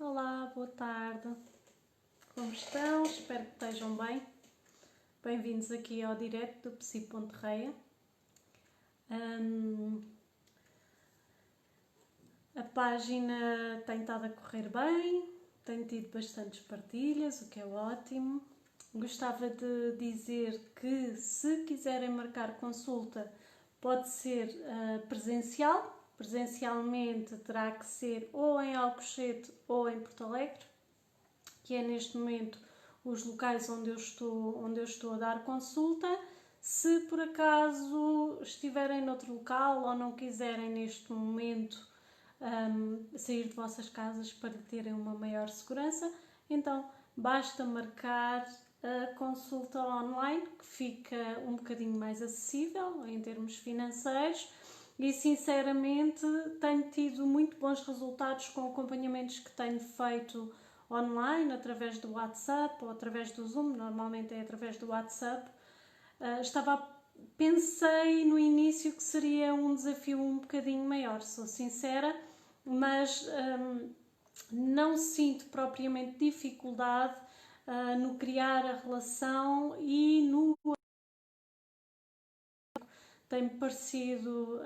Olá, boa tarde. Como estão? Espero que estejam bem. Bem-vindos aqui ao direto do Psi.reia. A página tem estado a correr bem, tem tido bastantes partilhas, o que é ótimo. Gostava de dizer que se quiserem marcar consulta pode ser presencial. Presencialmente terá que ser ou em Alcochete ou em Porto Alegre, que é neste momento os locais onde eu estou a dar consulta. Se por acaso estiverem noutro local ou não quiserem neste momento sair de vossas casas para terem uma maior segurança, então basta marcar a consulta online, que fica um bocadinho mais acessível em termos financeiros, e sinceramente tenho tido muito bons resultados com acompanhamentos que tenho feito online, através do WhatsApp ou através do Zoom. Normalmente é através do WhatsApp. Pensei no início que seria um desafio um bocadinho maior, sou sincera, mas não sinto propriamente dificuldade no criar a relação e no tem-me parecido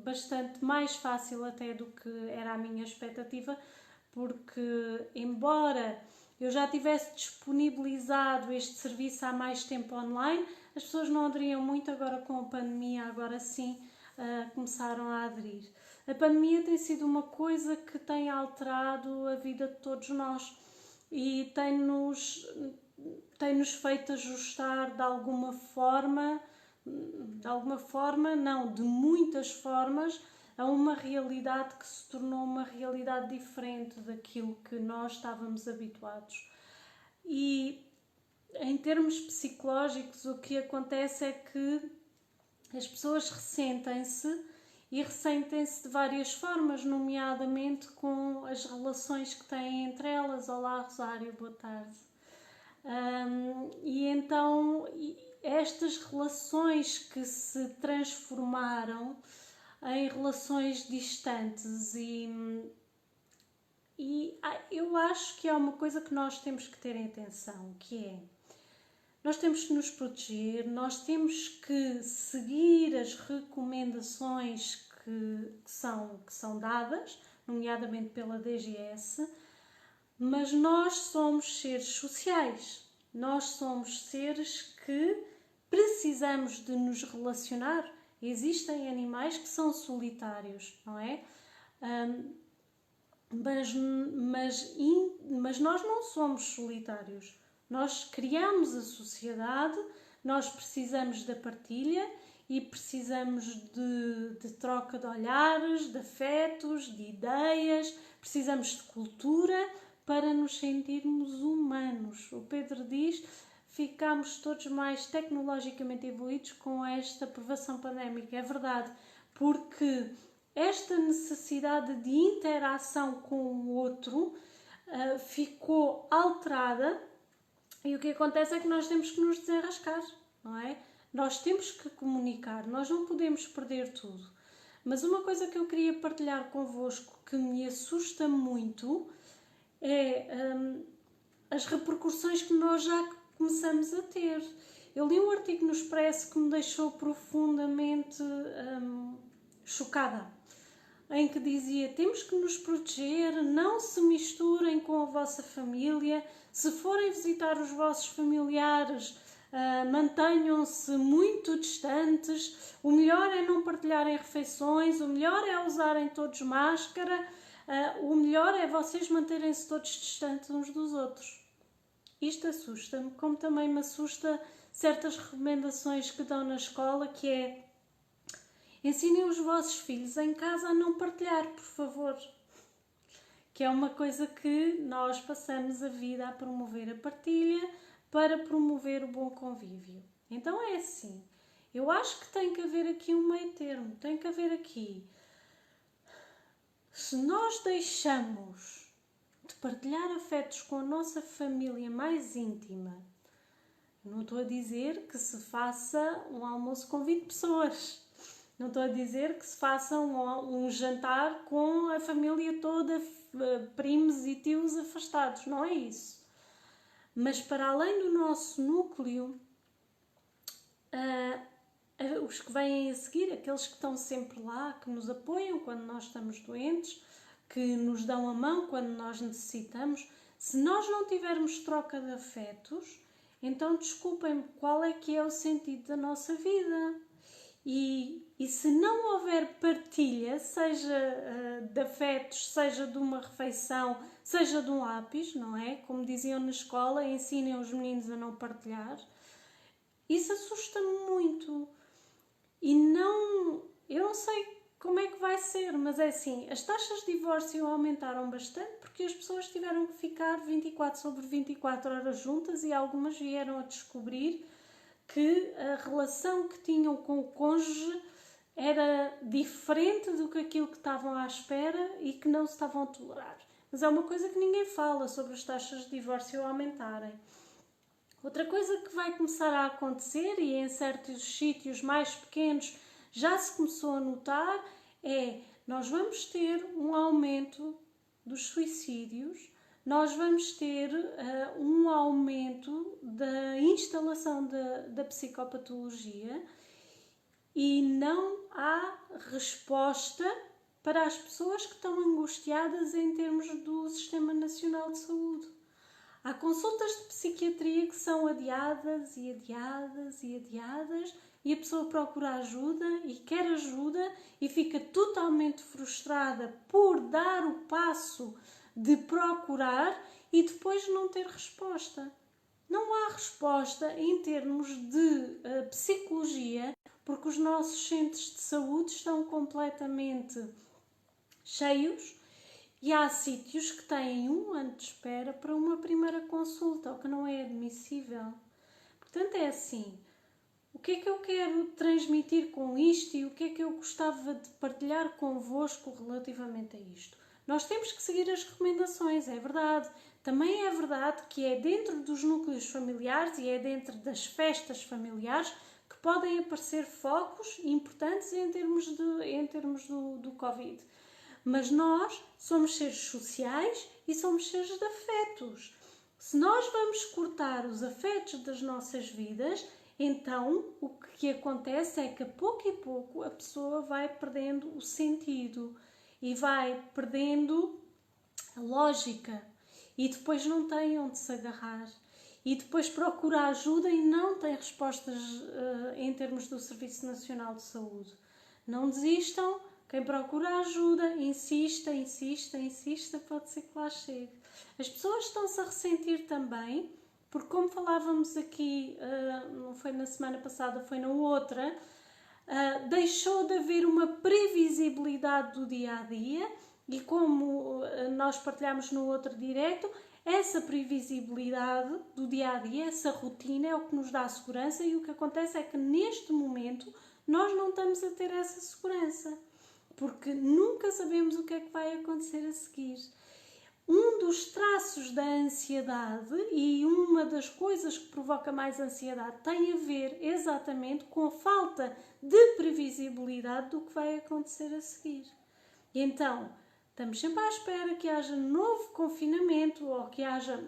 bastante mais fácil até do que era a minha expectativa, porque embora eu já tivesse disponibilizado este serviço há mais tempo online, as pessoas não aderiam muito. Agora com a pandemia, agora sim começaram a aderir. A pandemia tem sido uma coisa que tem alterado a vida de todos nós e tem-nos feito ajustar de alguma forma, não, de muitas formas, a uma realidade que se tornou uma realidade diferente daquilo que nós estávamos habituados. E em termos psicológicos, o que acontece é que as pessoas ressentem-se de várias formas, nomeadamente com as relações que têm entre elas. Olá, Rosário, boa tarde. E então estas relações que se transformaram em relações distantes e eu acho que há uma coisa que nós temos que ter em atenção, que é: nós temos que nos proteger, nós temos que seguir as recomendações que são dadas, nomeadamente pela DGS, mas nós somos seres sociais, nós somos seres que precisamos de nos relacionar. Existem animais que são solitários, não é? Mas nós não somos solitários. Nós criamos a sociedade, nós precisamos da partilha e precisamos de troca de olhares, de afetos, de ideias, precisamos de cultura para nos sentirmos humanos. O Pedro diz: ficamos todos mais tecnologicamente evoluídos com esta provação pandémica. É verdade, porque esta necessidade de interação com o outro ficou alterada, e o que acontece é que nós temos que nos desenrascar, não é? Nós temos que comunicar, nós não podemos perder tudo. Mas uma coisa que eu queria partilhar convosco que me assusta muito é as repercussões que nós já começamos a ter. Eu li um artigo no Expresso que me deixou profundamente chocada, em que dizia: temos que nos proteger, não se misturem com a vossa família, se forem visitar os vossos familiares, mantenham-se muito distantes, o melhor é não partilharem refeições, o melhor é usarem todos máscara, o melhor é vocês manterem-se todos distantes uns dos outros. Isto assusta-me, como também me assusta certas recomendações que dão na escola, que é: ensinem os vossos filhos em casa a não partilhar, por favor. Que é uma coisa que nós passamos a vida a promover a partilha para promover o bom convívio. Então é assim, eu acho que tem que haver aqui um meio termo, tem que haver aqui. Se nós deixamos de partilhar afetos com a nossa família mais íntima, não estou a dizer que se faça um almoço com 20 pessoas. Não estou a dizer que se faça um jantar com a família toda, primos e tios afastados, não é isso. Mas para além do nosso núcleo, os que vêm a seguir, aqueles que estão sempre lá, que nos apoiam quando nós estamos doentes, que nos dão a mão quando nós necessitamos, se nós não tivermos troca de afetos, então desculpem-me, qual é que é o sentido da nossa vida? E se não houver partilha, seja de afetos, seja de uma refeição, seja de um lápis, não é? Como diziam na escola, ensinem os meninos a não partilhar. Isso assusta-me muito. E eu não sei como é que vai ser, mas é assim, as taxas de divórcio aumentaram bastante porque as pessoas tiveram que ficar 24 sobre 24 horas juntas e algumas vieram a descobrir que a relação que tinham com o cônjuge era diferente do que aquilo que estavam à espera e que não se estavam a tolerar. Mas é uma coisa que ninguém fala sobre as taxas de divórcio aumentarem. Outra coisa que vai começar a acontecer, e em certos sítios mais pequenos já se começou a notar, é nós vamos ter um aumento dos suicídios, nós vamos ter um aumento da instalação da psicopatologia e não há resposta para as pessoas que estão angustiadas em termos do Sistema Nacional de Saúde. Há consultas de psiquiatria que são adiadas e adiadas e adiadas e a pessoa procura ajuda e quer ajuda e fica totalmente frustrada por dar o passo de procurar e depois não ter resposta. Não há resposta em termos de psicologia porque os nossos centros de saúde estão completamente cheios e há sítios que têm 1 ano de espera para uma primeira consulta, o que não é admissível. Portanto, é assim, o que é que eu quero transmitir com isto e o que é que eu gostava de partilhar convosco relativamente a isto? Nós temos que seguir as recomendações, é verdade. Também é verdade que é dentro dos núcleos familiares e é dentro das festas familiares que podem aparecer focos importantes em termos do Covid. Mas nós somos seres sociais e somos seres de afetos. Se nós vamos cortar os afetos das nossas vidas, então o que acontece é que a pouco e pouco a pessoa vai perdendo o sentido e vai perdendo a lógica e depois não tem onde se agarrar e depois procura ajuda e não tem respostas em termos do Serviço Nacional de Saúde. Não desistam. Quem procura ajuda, insista, pode ser que lá chegue. As pessoas estão-se a ressentir também, porque como falávamos aqui, não foi na semana passada, foi na outra, deixou de haver uma previsibilidade do dia-a-dia e como nós partilhámos no outro direto, essa previsibilidade do dia-a-dia, essa rotina é o que nos dá segurança e o que acontece é que neste momento nós não estamos a ter essa segurança. Porque nunca sabemos o que é que vai acontecer a seguir. Um dos traços da ansiedade e uma das coisas que provoca mais ansiedade tem a ver exatamente com a falta de previsibilidade do que vai acontecer a seguir. E então, estamos sempre à espera que haja novo confinamento ou que haja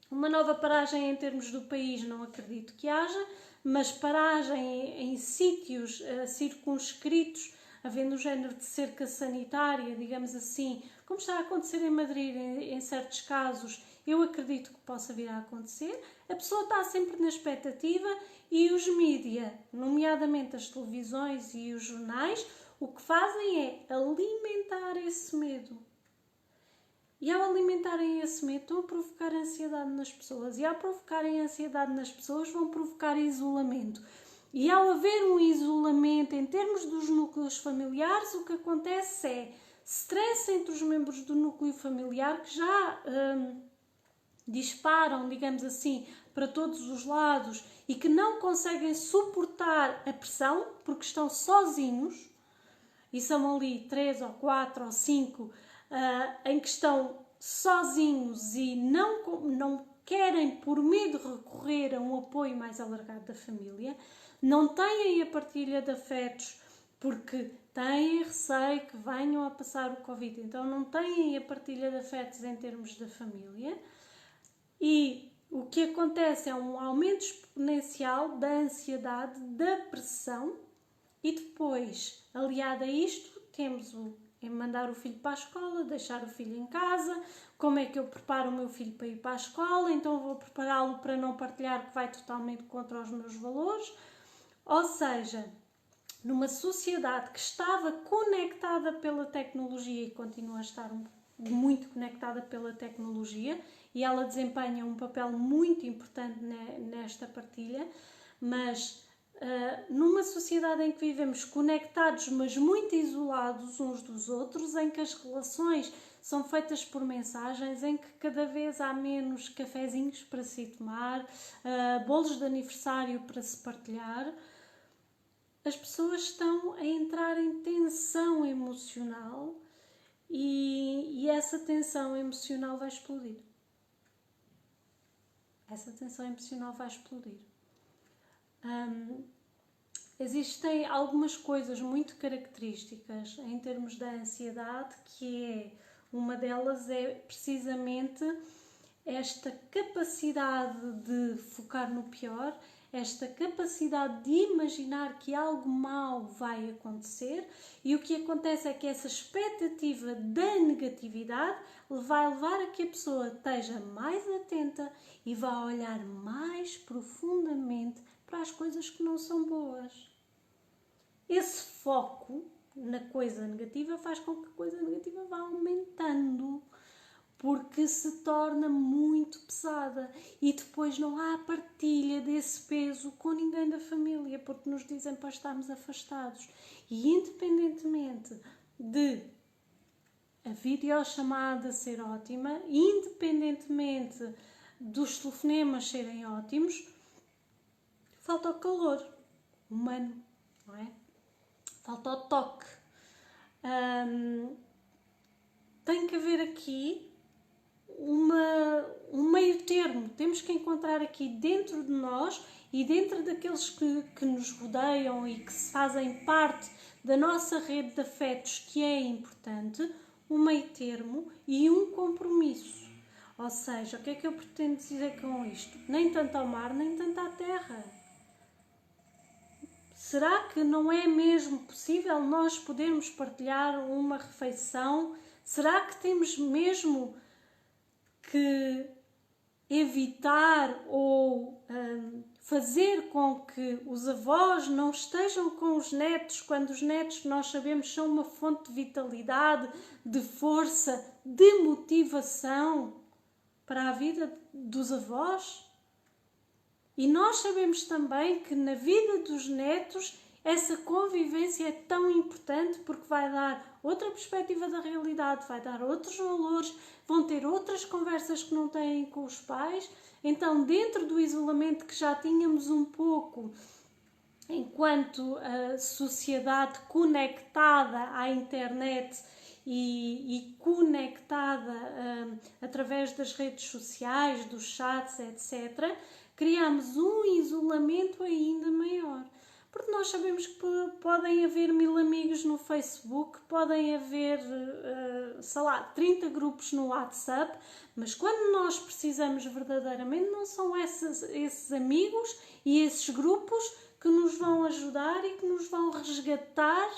uma nova paragem em termos do país, não acredito que haja, mas paragem em sítios circunscritos, havendo um género de cerca sanitária, digamos assim, como está a acontecer em Madrid em certos casos, eu acredito que possa vir a acontecer. A pessoa está sempre na expectativa e os mídia, nomeadamente as televisões e os jornais, o que fazem é alimentar esse medo. E ao alimentarem esse medo, estão a provocar ansiedade nas pessoas. E ao provocarem ansiedade nas pessoas, vão provocar isolamento. E ao haver um isolamento em termos dos núcleos familiares, o que acontece é stress entre os membros do núcleo familiar que já disparam, digamos assim, para todos os lados e que não conseguem suportar a pressão porque estão sozinhos e são ali 3 ou 4 ou 5 em que estão sozinhos e não querem, por medo, recorrer a um apoio mais alargado da família. Não têm a partilha de afetos porque têm receio que venham a passar o Covid, então não têm a partilha de afetos em termos da família, e o que acontece é um aumento exponencial da ansiedade, da pressão, e depois, aliado a isto, temos mandar o filho para a escola, deixar o filho em casa, como é que eu preparo o meu filho para ir para a escola, então vou prepará-lo para não partilhar, que vai totalmente contra os meus valores. Ou seja, numa sociedade que estava conectada pela tecnologia e continua a estar muito conectada pela tecnologia, e ela desempenha um papel muito importante nesta partilha, mas numa sociedade em que vivemos conectados, mas muito isolados uns dos outros, em que as relações são feitas por mensagens, em que cada vez há menos cafezinhos para se tomar, bolos de aniversário para se partilhar, as pessoas estão a entrar em tensão emocional e essa tensão emocional vai explodir. Essa tensão emocional vai explodir. Existem algumas coisas muito características em termos da ansiedade, que uma delas é precisamente esta capacidade de focar no pior, esta capacidade de imaginar que algo mau vai acontecer, e o que acontece é que essa expectativa da negatividade vai levar a que a pessoa esteja mais atenta e vá olhar mais profundamente para as coisas que não são boas. Esse foco na coisa negativa faz com que a coisa negativa vá aumentando, porque se torna muito pesada e depois não há partilha desse peso com ninguém da família, porque nos dizem para estarmos afastados. E independentemente de a videochamada ser ótima, independentemente dos telefonemas serem ótimos, falta o calor humano, não é? Falta o toque. Tem que haver aqui um meio termo. Temos que encontrar aqui dentro de nós e dentro daqueles que nos rodeiam e que fazem parte da nossa rede de afetos, que é importante, um meio termo e um compromisso. Ou seja, o que é que eu pretendo dizer com isto? Nem tanto ao mar, nem tanto à terra. Será que não é mesmo possível nós podermos partilhar uma refeição? Será que temos mesmo que evitar ou fazer com que os avós não estejam com os netos, quando os netos, nós sabemos, são uma fonte de vitalidade, de força, de motivação para a vida dos avós? E nós sabemos também que na vida dos netos essa convivência é tão importante, porque vai dar outra perspectiva da realidade, vai dar outros valores, vão ter outras conversas que não têm com os pais. Então, dentro do isolamento que já tínhamos um pouco, enquanto a sociedade conectada à internet e conectada através das redes sociais, dos chats, etc., criamos um isolamento ainda maior. Porque nós sabemos que podem haver 1000 amigos no Facebook, podem haver, 30 grupos no WhatsApp, mas quando nós precisamos verdadeiramente, não são esses amigos e esses grupos que nos vão ajudar e que nos vão resgatar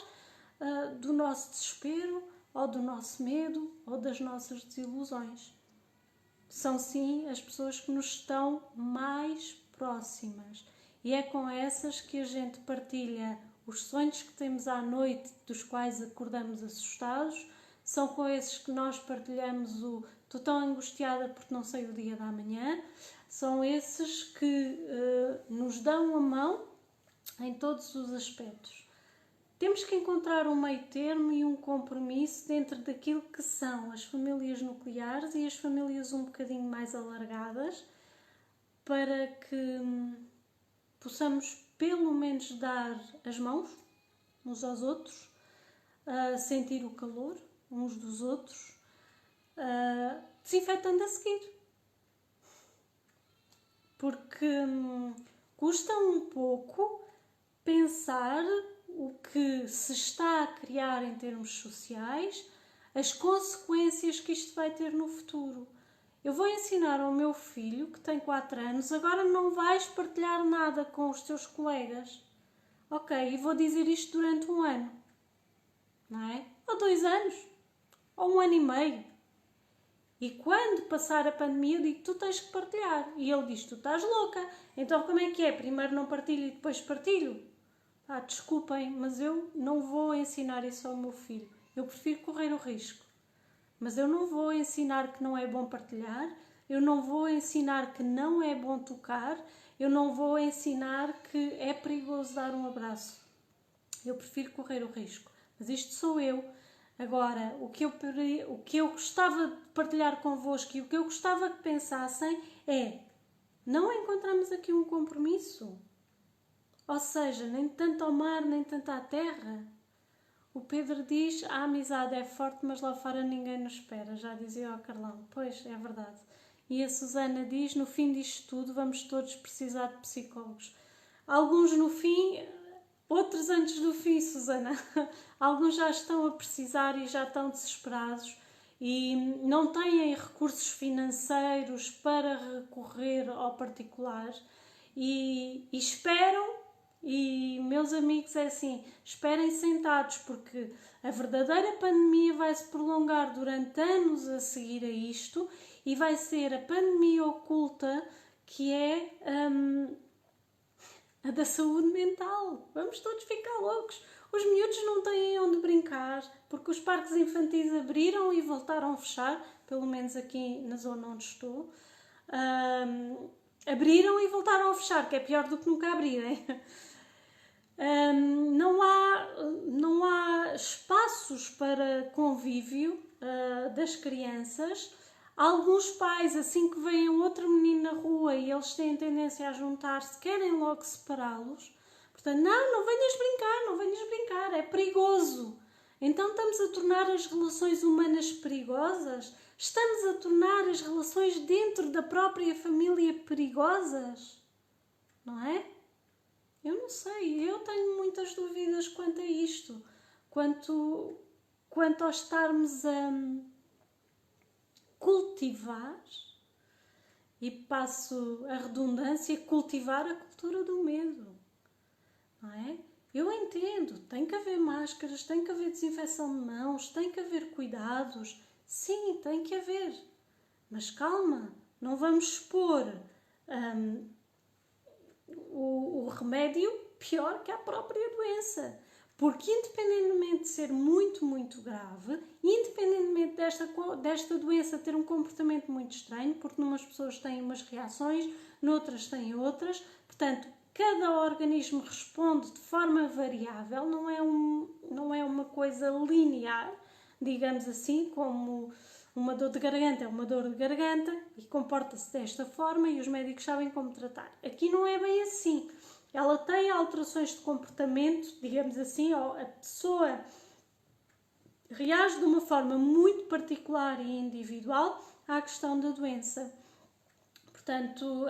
do nosso desespero, ou do nosso medo, ou das nossas desilusões. São sim as pessoas que nos estão mais próximas. E é com essas que a gente partilha os sonhos que temos à noite, dos quais acordamos assustados. São com esses que nós partilhamos o estou tão angustiada porque não sei o dia da manhã. São esses que nos dão a mão em todos os aspectos. Temos que encontrar um meio termo e um compromisso dentro daquilo que são as famílias nucleares e as famílias um bocadinho mais alargadas, para que possamos pelo menos dar as mãos uns aos outros, sentir o calor uns dos outros, desinfetando a seguir. Porque custa um pouco pensar o que se está a criar em termos sociais, as consequências que isto vai ter no futuro. Eu vou ensinar ao meu filho, que tem 4 anos, agora não vais partilhar nada com os teus colegas. Ok, e vou dizer isto durante 1 ano, não é? Ou 2 anos, ou 1 ano e meio. E quando passar a pandemia, eu digo, tu tens que partilhar. E ele diz, tu estás louca. Então como é que é? Primeiro não partilho e depois partilho? Desculpem, mas eu não vou ensinar isso ao meu filho. Eu prefiro correr o risco. Mas eu não vou ensinar que não é bom partilhar, eu não vou ensinar que não é bom tocar, eu não vou ensinar que é perigoso dar um abraço. Eu prefiro correr o risco. Mas isto sou eu. Agora, o que eu gostava de partilhar convosco e o que eu gostava que pensassem é: não encontramos aqui um compromisso? Ou seja, nem tanto ao mar, nem tanto à terra? O Pedro diz, a amizade é forte, mas lá fora ninguém nos espera, já dizia o Carlão. Pois, é verdade. E a Susana diz, no fim disto tudo, vamos todos precisar de psicólogos. Alguns no fim, outros antes do fim, Susana. Alguns já estão a precisar e já estão desesperados e não têm recursos financeiros para recorrer ao particular e esperam. E, meus amigos, é assim, esperem sentados, porque a verdadeira pandemia vai se prolongar durante anos a seguir a isto e vai ser a pandemia oculta, que é a da saúde mental. Vamos todos ficar loucos. Os miúdos não têm onde brincar, porque os parques infantis abriram e voltaram a fechar, pelo menos aqui na zona onde estou. Abriram e voltaram a fechar, que é pior do que nunca abrirem. Não há espaços para convívio das crianças. Alguns pais, assim que veem outro menino na rua e eles têm tendência a juntar-se, querem logo separá-los. Portanto, não venhas brincar, é perigoso. Então estamos a tornar as relações humanas perigosas? Estamos a tornar as relações dentro da própria família perigosas? Não é? Eu não sei, eu tenho muitas dúvidas quanto a isto, quanto a estarmos a cultivar, e passo a redundância, cultivar a cultura do medo, não é? Eu entendo, tem que haver máscaras, tem que haver desinfecção de mãos, tem que haver cuidados, sim, tem que haver, mas calma, não vamos expor o remédio pior que a própria doença. Porque independentemente de ser muito, muito grave, independentemente desta doença ter um comportamento muito estranho, porque numas pessoas têm umas reações, noutras têm outras, portanto, cada organismo responde de forma variável, não é uma coisa linear, digamos assim, como uma dor de garganta é uma dor de garganta e comporta-se desta forma e os médicos sabem como tratar. Aqui não é bem assim. Ela tem alterações de comportamento, digamos assim, ou a pessoa reage de uma forma muito particular e individual à questão da doença. Portanto,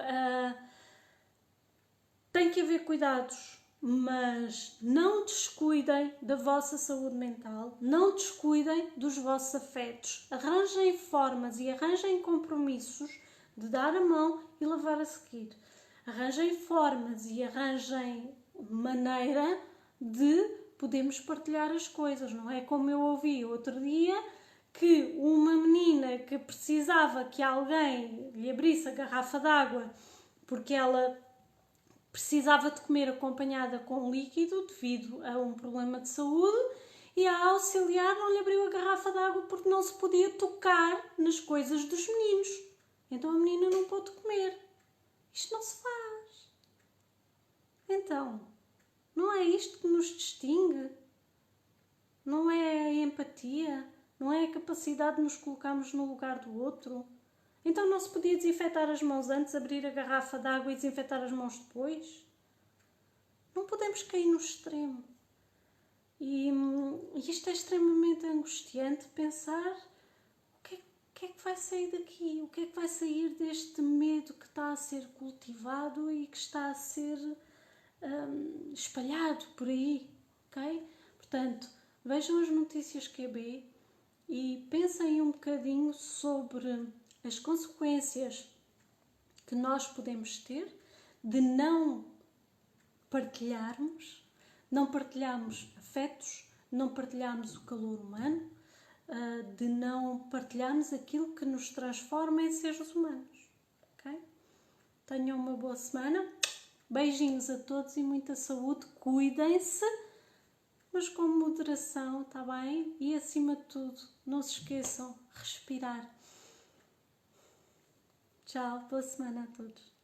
tem que haver cuidados, mas não descuidem da vossa saúde mental, não descuidem dos vossos afetos. Arranjem formas e arranjem compromissos de dar a mão e levar a seguir. Arranjem formas e arranjem maneira de podermos partilhar as coisas. Não é como eu ouvi outro dia, que uma menina que precisava que alguém lhe abrisse a garrafa d'água porque ela precisava de comer acompanhada com líquido devido a um problema de saúde e a auxiliar não lhe abriu a garrafa d'água porque não se podia tocar nas coisas dos meninos. Então a menina não pôde comer. Isto não se faz. Então, não é isto que nos distingue? Não é a empatia? Não é a capacidade de nos colocarmos no lugar do outro? Então não se podia desinfetar as mãos antes, abrir a garrafa de água e desinfetar as mãos depois? Não podemos cair no extremo. E isto é extremamente angustiante pensar o que é que vai sair daqui? O que é que vai sair deste medo que está a ser cultivado e que está a ser espalhado por aí? O ok? Portanto, vejam as notícias QB e pensem um bocadinho sobre as consequências que nós podemos ter de não partilharmos afetos, não partilharmos o calor humano, de não partilharmos aquilo que nos transforma em seres humanos, ok? Tenham uma boa semana, beijinhos a todos e muita saúde, cuidem-se, mas com moderação, tá bem? E acima de tudo, não se esqueçam, respirar. Tchau, boa semana a todos.